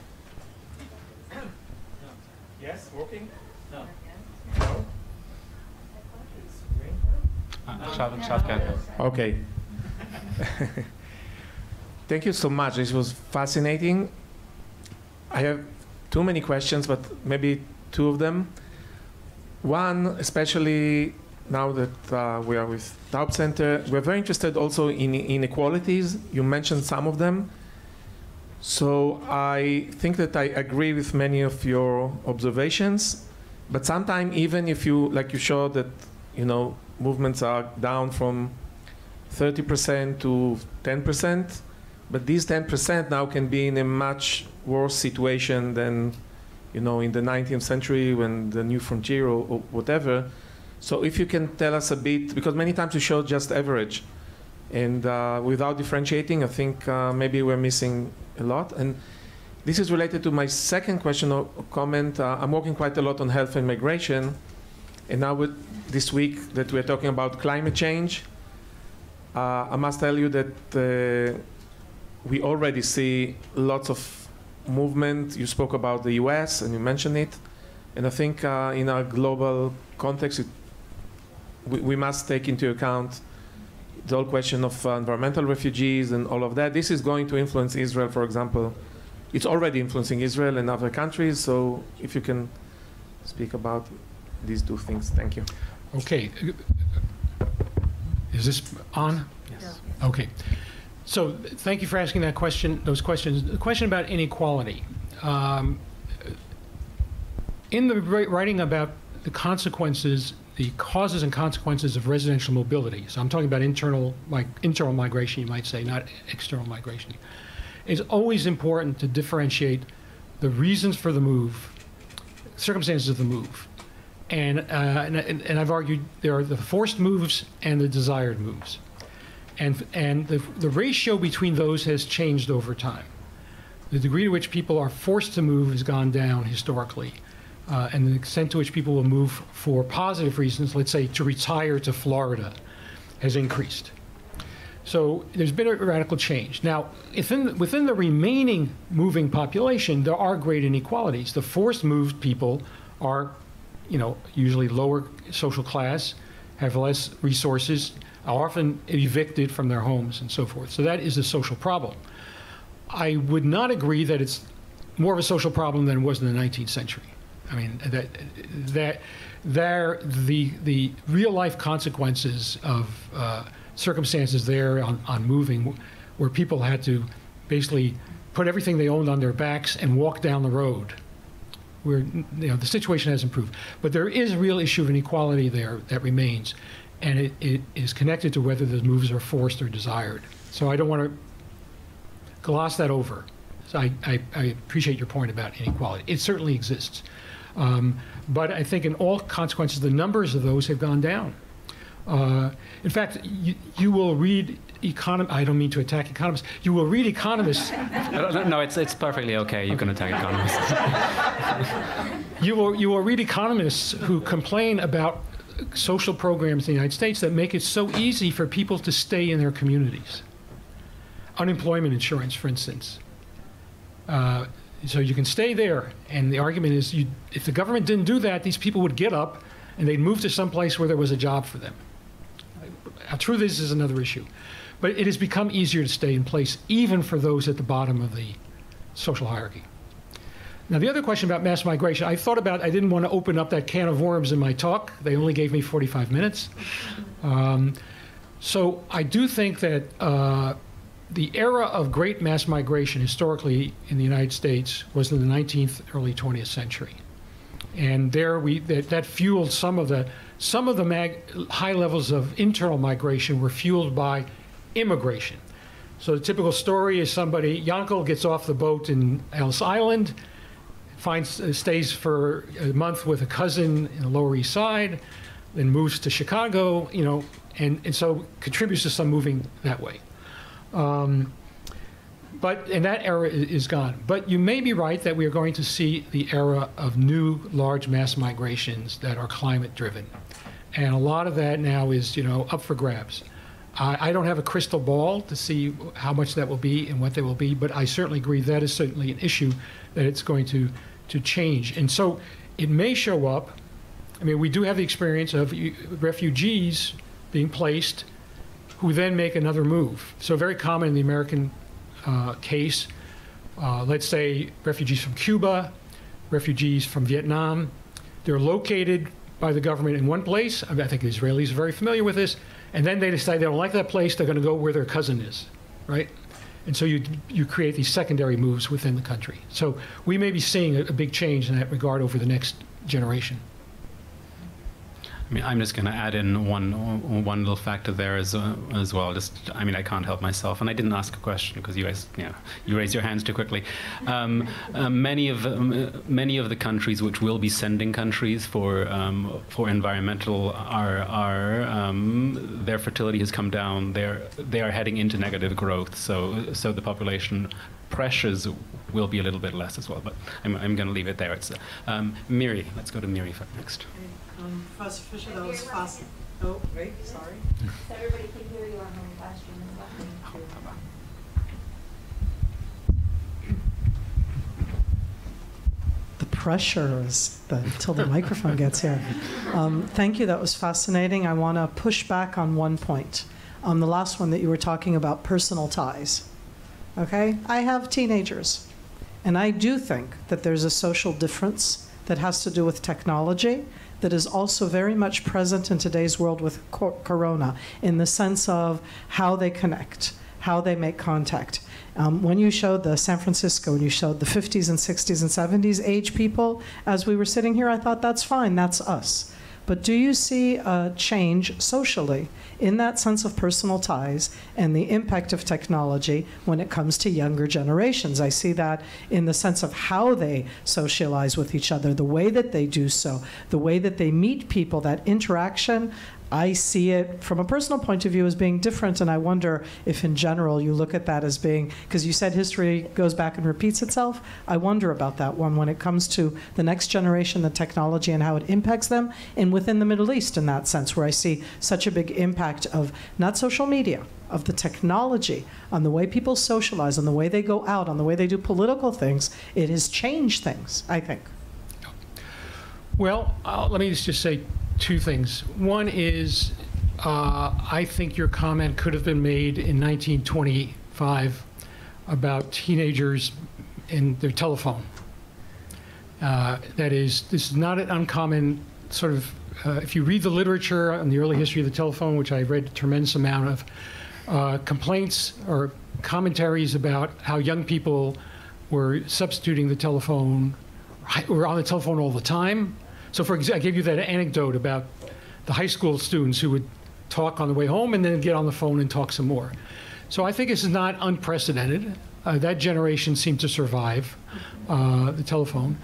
Yes, working? No. No? Okay. Thank you so much. This was fascinating. I have too many questions, but maybe two of them. One, especially now that we are with Taub Center, we're very interested also in inequalities. You mentioned some of them. So I think that I agree with many of your observations. But sometimes, even if you, like you showed that, you know, movements are down from 30% to 10%, but these 10% now can be in a much worse situation than, you know, in the 19th century when the new frontier or whatever. So if you can tell us a bit, because many times you show just average, and without differentiating, I think maybe we're missing a lot. And this is related to my second question or comment. I'm working quite a lot on health and migration, and now with this week that we're talking about climate change, I must tell you that we already see lots of movement. You spoke about the US and you mentioned it, and I think in our global context, we must take into account the whole question of environmental refugees and all of that. This is going to influence Israel, for example. It's already influencing Israel and other countries, so if you can speak about these two things. Thank you. Okay. Is this on? Yes. Okay. So thank you for asking that question, those questions. The question about inequality. In the writing about the consequences, the causes and consequences of residential mobility, so I'm talking about internal migration, you might say, not external migration, it's always important to differentiate the reasons for the move, circumstances of the move. And I've argued there are the forced moves and the desired moves. And the ratio between those has changed over time. The degree to which people are forced to move has gone down historically. And the extent to which people will move for positive reasons, let's say to retire to Florida, has increased. So there's been a radical change. Now, within the remaining moving population, there are great inequalities. The forced moved people are, usually lower social class, have less resources, are often evicted from their homes and so forth. So that is a social problem. I would not agree that it's more of a social problem than it was in the 19th century. I mean, the real life consequences of circumstances there on moving, where people had to basically put everything they owned on their backs and walk down the road, where the situation has improved. But there is a real issue of inequality there that remains, and it is connected to whether the moves are forced or desired. So I don't want to gloss that over. So I appreciate your point about inequality. It certainly exists. But I think in all consequences, the numbers of those have gone down. In fact, you will read I don't mean to attack economists. You will read economists. No, it's perfectly okay. You can attack economists. You will read economists who complain about social programs in the United States that make it so easy for people to stay in their communities. Unemployment insurance, for instance. So you can stay there, and the argument is if the government didn't do that, these people would get up and they'd move to some place where there was a job for them. How true this is another issue. But it has become easier to stay in place, even for those at the bottom of the social hierarchy. Now, the other question about mass migration, I didn't want to open up that can of worms in my talk. They only gave me 45 minutes. So I do think that the era of great mass migration historically in the United States was in the 19th, early 20th century. And there that fueled some of the high levels of internal migration were fueled by immigration. So the typical story is Yankel gets off the boat in Ellis Island, stays for a month with a cousin in the Lower East Side, then moves to Chicago, and so contributes to some moving that way. And that era is gone. But you may be right that we are going to see the era of new large mass migrations that are climate driven. And a lot of that now is, up for grabs. I don't have a crystal ball to see how much that will be and what they will be, but I certainly agree that is certainly an issue that it's going to change. And so it may show up. I mean, we do have the experience of refugees being placed who then make another move. So very common in the American case, let's say refugees from Cuba, refugees from Vietnam. They're located by the government in one place. I think the Israelis are very familiar with this. And then they decide they don't like that place, they're going to go where their cousin is, right? And so you create these secondary moves within the country. So we may be seeing a big change in that regard over the next generation. I mean, I'm just going to add in one little factor there as well. I can't help myself, and I didn't ask a question because you guys, you raised your hands too quickly. Many of the countries which will be sending countries for environmental their fertility has come down. They are heading into negative growth. So the population pressures will be a little bit less as well. But I'm going to leave it there. It's Miri. Let's go to Miri next. Professor Fisher, that was fast. Oh, wait, sorry. So everybody can hear you on the question. The pressure is until the microphone gets here. Thank you, that was fascinating. I want to push back on one point. The last one that you were talking about, personal ties. Okay, I have teenagers, and I do think that there's a social difference that has to do with technology that is also very much present in today's world with Corona, in the sense of how they connect, how they make contact. When you showed the San Francisco, when you showed the 50s and 60s and 70s age people, as we were sitting here, I thought, that's fine, that's us. But do you see a change socially in that sense of personal ties and the impact of technology when it comes to younger generations? I see that in the sense of how they socialize with each other, the way that they do so, the way that they meet people, that interaction. I see it from a personal point of view as being different, and I wonder if in general you look at that as being, because you said history goes back and repeats itself, I wonder about that one when it comes to the next generation, the technology and how it impacts them, and within the Middle East in that sense, where I see such a big impact of not social media, of the technology, on the way people socialize, on the way they go out, on the way they do political things. It has changed things, I think. Well, let me just say two things. One is, I think your comment could have been made in 1925 about teenagers and their telephone. That is, this is not an uncommon sort of, if you read the literature on the early history of the telephone, which I read a tremendous amount of, complaints or commentaries about how young people were substituting the telephone, were on the telephone all the time. So for example, I gave you that anecdote about the high school students who would talk on the way home and then get on the phone and talk some more. So I think this is not unprecedented. That generation seemed to survive the telephone.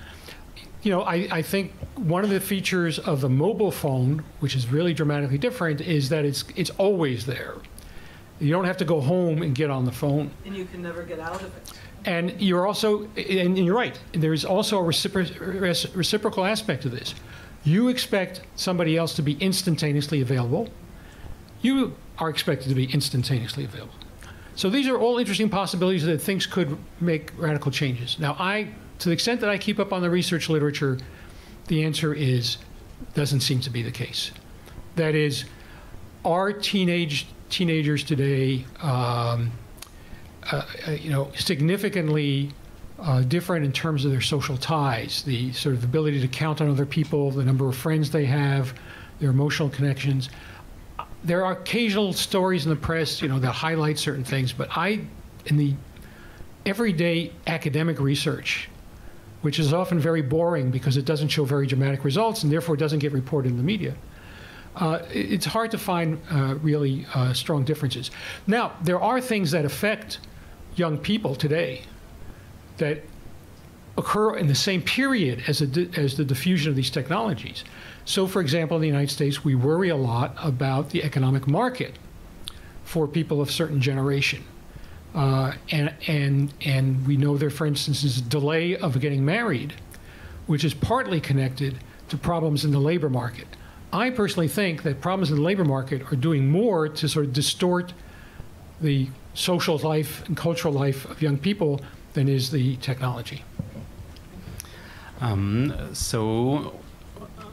You know, I think one of the features of the mobile phone, which is really dramatically different, is that it's always there. You don't have to go home and get on the phone. And you can never get out of it. And you're also, and you're right, there's also a reciprocal aspect to this. You expect somebody else to be instantaneously available. You are expected to be instantaneously available. So these are all interesting possibilities that things could make radical changes. Now, to the extent that I keep up on the research literature, the answer is, doesn't seem to be the case. That is, are teenagers today, you know, significantly different in terms of their social ties, the sort of ability to count on other people, the number of friends they have, their emotional connections. There are occasional stories in the press, you know, that highlight certain things, but in the everyday academic research, which is often very boring because it doesn't show very dramatic results and therefore doesn't get reported in the media, it's hard to find really strong differences. Now, there are things that affect young people today that occur in the same period as the diffusion of these technologies. So, for example, in the United States, we worry a lot about the economic market for people of certain generation. And we know there, for instance, is a delay of getting married, which is partly connected to problems in the labor market. I personally think that problems in the labor market are doing more to sort of distort the social life and cultural life of young people than is the technology. So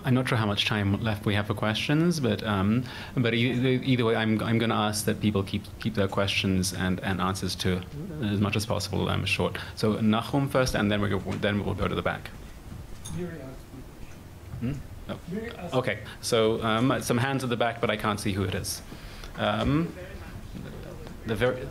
I'm not sure how much time left we have for questions, but either way, I'm going to ask that people keep their questions and answers to as much as possible short. So Nachum first, and then we'll go to the back. Hmm? Oh. Okay, so some hands at the back, but I can't see who it is. The very.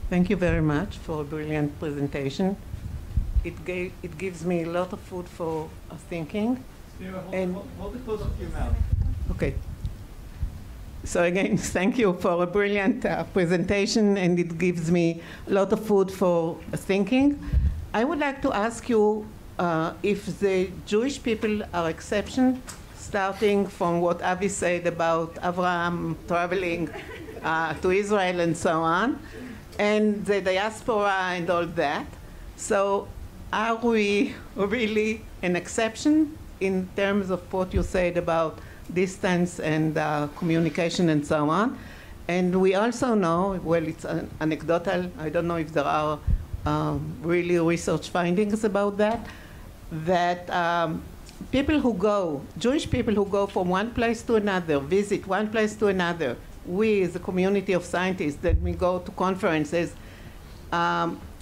Thank you very much for a brilliant presentation. It gives me a lot of food for thinking. Hold it close to your mouth. Okay. So again, thank you for a brilliant presentation, and it gives me a lot of food for thinking. I would like to ask you if the Jewish people are exception, starting from what Avi said about Abraham traveling to Israel and so on, and the diaspora and all that. So are we really an exception in terms of what you said about distance and communication and so on? And we also know, well, it's anecdotal, I don't know if there are really research findings about that, that people who go, Jewish people who go from one place to another, visit one place to another, we as a community of scientists, that we go to conferences,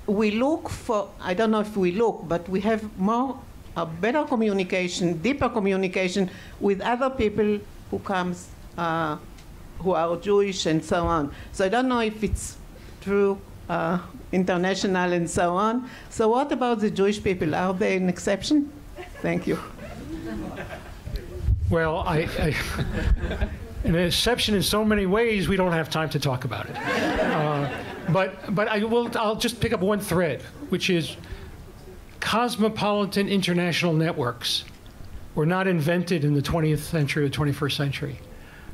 we look for, I don't know if we look, but we have better communication, deeper communication with other people who comes, who are Jewish and so on. So I don't know if it's true, international and so on. So what about the Jewish people? Are they an exception? Thank you. Well, an exception in so many ways, we don't have time to talk about it. But I'll just pick up one thread, which is cosmopolitan international networks were not invented in the 20th century or 21st century.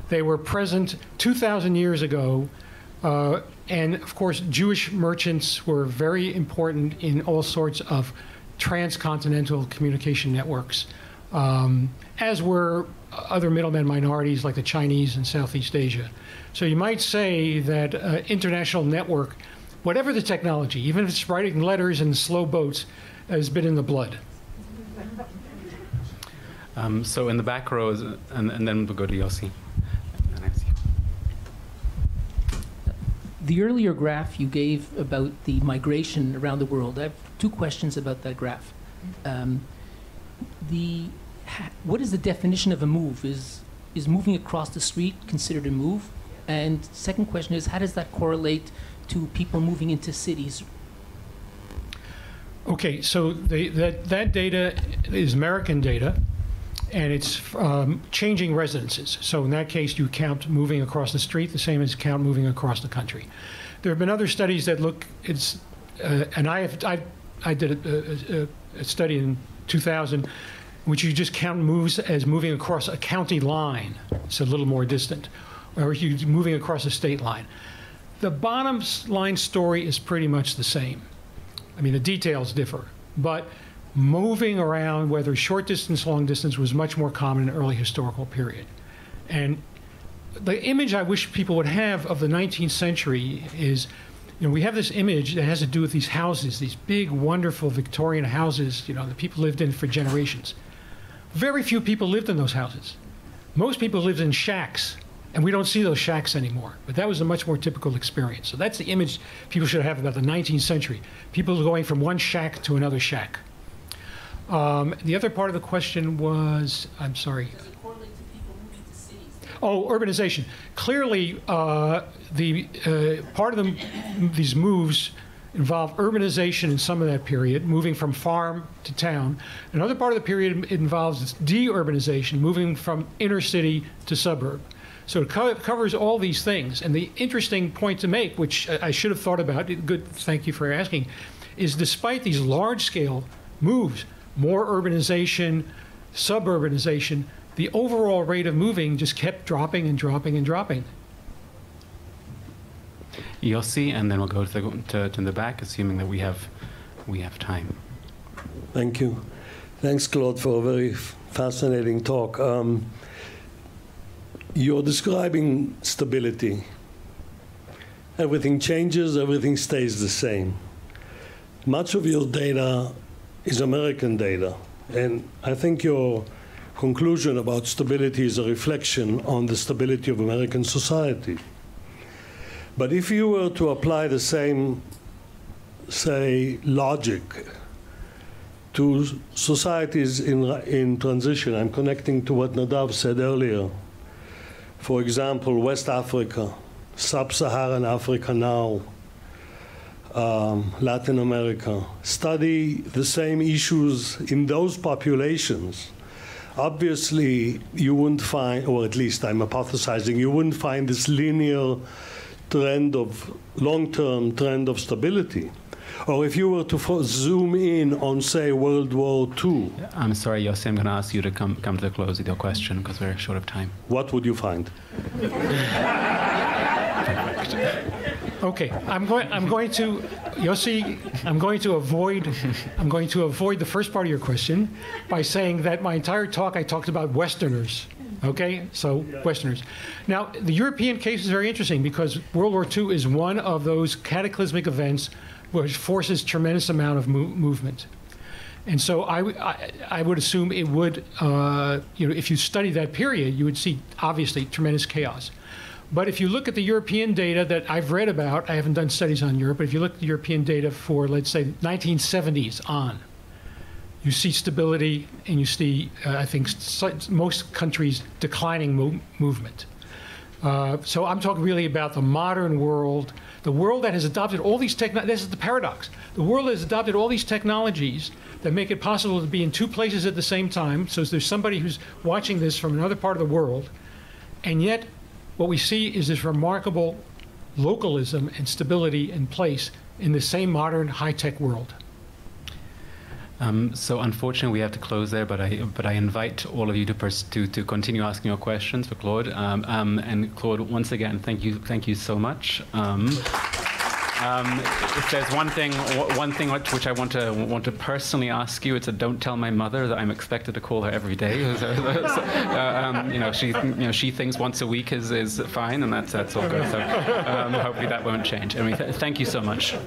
They were present 2,000 years ago, and of course, Jewish merchants were very important in all sorts of transcontinental communication networks, as were other middlemen minorities like the Chinese and Southeast Asia. So you might say that international network, whatever the technology, even if it's writing letters and slow boats, has been in the blood. So in the back row, and then we'll go to Yossi. The earlier graph you gave about the migration around the world, I have two questions about that graph. What is the definition of a move? Is moving across the street considered a move? And second question is, how does that correlate to people moving into cities? Okay, so that data is American data, and it's changing residences. So in that case, you count moving across the street the same as count moving across the country. There have been other studies that look, and I did a study in 2000, which you just count moves as moving across a county line. It's a little more distant, or you're moving across a state line. The bottom line story is pretty much the same. I mean, the details differ, but moving around, whether short distance, long distance, was much more common in the early historical period. And the image I wish people would have of the 19th century is, we have this image that has to do with these houses, these big, wonderful Victorian houses, that people lived in for generations. Very few people lived in those houses. Most people lived in shacks, and we don't see those shacks anymore. But that was a much more typical experience. So that's the image people should have about the 19th century. People going from one shack to another shack. The other part of the question was, I'm sorry. Does it correlate to people moving to cities? Oh, urbanization. Clearly, part of these moves involve urbanization in some of that period, moving from farm to town. Another part of the period involves de-urbanization, moving from inner city to suburb. So it covers all these things. And the interesting point to make, which I should have thought about, good, thank you for asking, is despite these large-scale moves, more urbanization, suburbanization, the overall rate of moving just kept dropping and dropping and dropping. Yossi, and then we'll go to the back, assuming that we have time. Thank you. Thanks, Claude, for a very fascinating talk. You're describing stability. Everything changes, everything stays the same. Much of your data is American data, and I think your conclusion about stability is a reflection on the stability of American society. But if you were to apply the same, say, logic to societies in transition, I'm connecting to what Nadav said earlier. For example, West Africa, Sub-Saharan Africa now, Latin America. Study the same issues in those populations. Obviously, you wouldn't find, or at least I'm hypothesizing, you wouldn't find this linear trend of long-term trend of stability. Or if you were to zoom in on, say, World War II. I'm sorry, Yossi, I'm going to ask you to come to the close with your question because we're short of time. What would you find? Okay, I'm going to Yossi. I'm going to avoid the first part of your question by saying that my entire talk I talked about Westerners. Okay, so Westerners. Now, the European case is very interesting because World War II is one of those cataclysmic events which forces tremendous amount of movement. And so I would assume it would, if you study that period, you would see obviously tremendous chaos. But if you look at the European data that I've read about, I haven't done studies on Europe, but if you look at the European data for, let's say, 1970s on, you see stability and you see, I think, most countries declining movement. So I'm talking really about the modern world, the world that has adopted all these technologies. This is the paradox. The world has adopted all these technologies that make it possible to be in two places at the same time. So there's somebody who's watching this from another part of the world, and yet what we see is this remarkable localism and stability in place in the same modern high-tech world. So unfortunately, we have to close there. But I invite all of you to continue asking your questions for Claude. And Claude, once again, thank you so much. If there's one thing which I want to personally ask you, it's don't tell my mother that I'm expected to call her every day. She thinks once a week is fine, and that's all good. So hopefully that won't change. I mean, thank you so much.